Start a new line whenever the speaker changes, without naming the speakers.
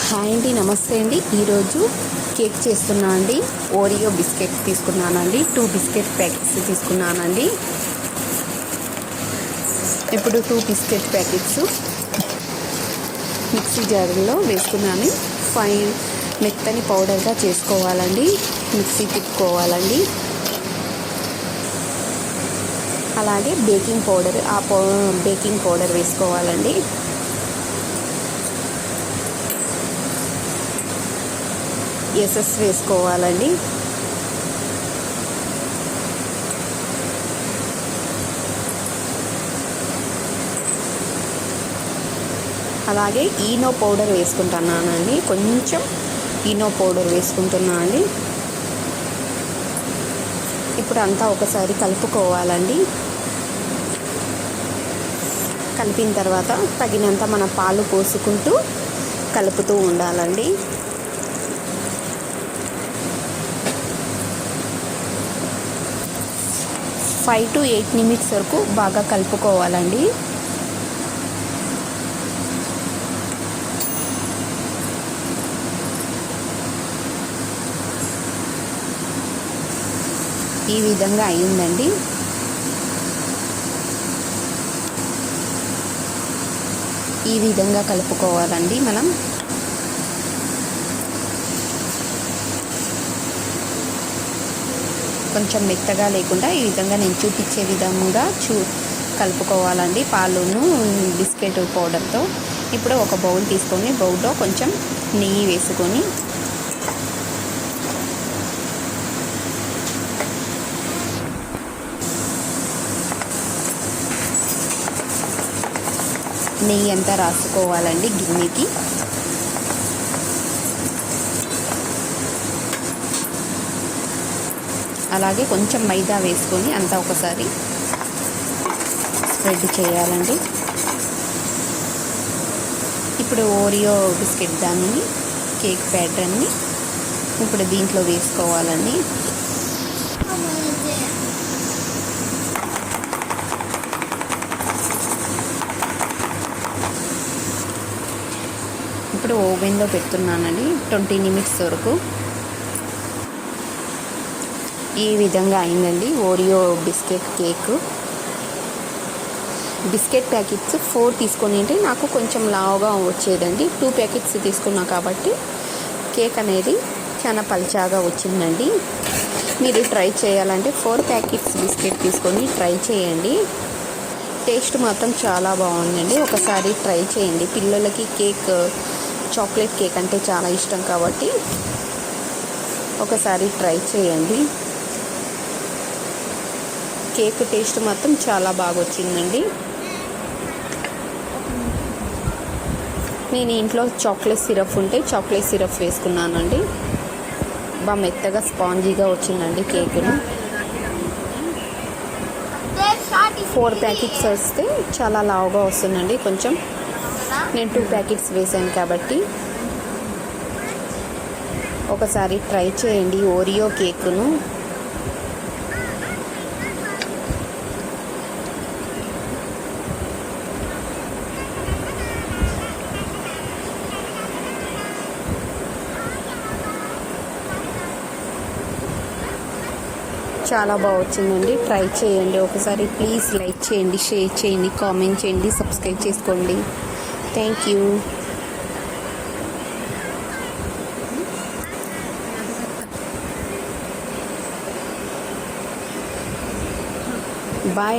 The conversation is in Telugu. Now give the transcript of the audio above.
హాయ్ అండి, నమస్తే అండి. ఈరోజు కేక్ చేస్తున్నా అండి. ఓరియో బిస్కెట్ తీసుకున్నానండి. 2 బిస్కెట్ ప్యాకెట్స్ తీసుకున్నానండి. ఇప్పుడు 2 బిస్కెట్ ప్యాకెట్స్ మిక్సీ జార్లో వేసుకున్నాను. ఫైన్ మెత్తని పౌడర్గా చేసుకోవాలండి. మిక్సీ తిప్పుకోవాలండి. అలాగే బేకింగ్ పౌడర్ వేసుకోవాలండి. ఎసెస్ వేసుకోవాలండి. అలాగే ఈనో పౌడర్ వేసుకుంటున్నానండి. కొంచెం ఈనో పౌడర్ వేసుకుంటున్నా అండి. ఇప్పుడు అంతా ఒకసారి కలుపుకోవాలండి. కలిపిన తర్వాత తగినంత మన పాలు పోసుకుంటూ కలుపుతూ ఉండాలండి. 5 to 8 నిమిషాల వరకు బాగా కలుపుకోవాలండి. ఈ విధంగా అయిందండి. ఈ విధంగా కలుపుకోవాలండి. మనం కొంచెం మెత్తగా లేకుండా ఈ విధంగా నేను చూపించే విధంగా కలుపుకోవాలండి పాలును బిస్కెట్ పౌడర్తో. ఇప్పుడు ఒక బౌల్ తీసుకొని బౌల్లో కొంచెం నెయ్యి వేసుకొని నెయ్యి అంతా రాసుకోవాలండి గిన్నెకి. అలాగే కొంచెం మైదా వేసుకొని అంతా ఒకసారి స్ప్రెడ్ చేయాలండి. ఇప్పుడు ఓరియో బిస్కెట్ దాన్ని కేక్ బ్యాటర్ని ఇప్పుడు దీంట్లో వేసుకోవాలండి. ఇప్పుడు ఓవెన్లో పెడుతున్నానండి 20 నిమిషాల వరకు. ఈ విధంగా అయిందండి Oreo biscuit cake. Biscuit packets 4 తీసుకొని నాకు కొంచెం లావుగా వచ్చేదండి. 2 ప్యాకెట్స్ తీసుకున్నా కాబట్టి కేక్ అనేది చాలా పల్చాగా వచ్చిందండి. మీరు ట్రై చేయాలంటే 4 ప్యాకెట్స్ బిస్కెట్ తీసుకొని ట్రై చేయండి. టేస్ట్ మాత్రం చాలా బాగుందండి. ఒకసారి ట్రై చేయండి. పిల్లలకి చాక్లెట్ కేక్ అంటే చాలా ఇష్టం కాబట్టి ఒకసారి ట్రై చేయండి. కేక్ టేస్ట్ మాత్రం చాలా బాగా వచ్చిందండి. నేను ఇంట్లో చాక్లెట్ సిరప్ ఉంటే చాక్లెట్ సిరప్ వేసుకున్నానండి. బాగా మెత్తగా స్పాంజీగా వచ్చిందండి కేకును. 4 ప్యాకెట్స్ వస్తే చాలా లావుగా వస్తుందండి. కొంచెం నేను 2 ప్యాకెట్స్ వేసాను కాబట్టి ఒకసారి ట్రై చేయండి ఓరియో కేకును. చాలా బాగా వచ్చిందండి. ట్రై చేయండి ఒకసారి. ప్లీజ్ లైక్ చేయండి, షేర్ చేయండి, కామెంట్ చేయండి, సబ్స్క్రైబ్ చేసుకోండి. Thank you. బాయ్.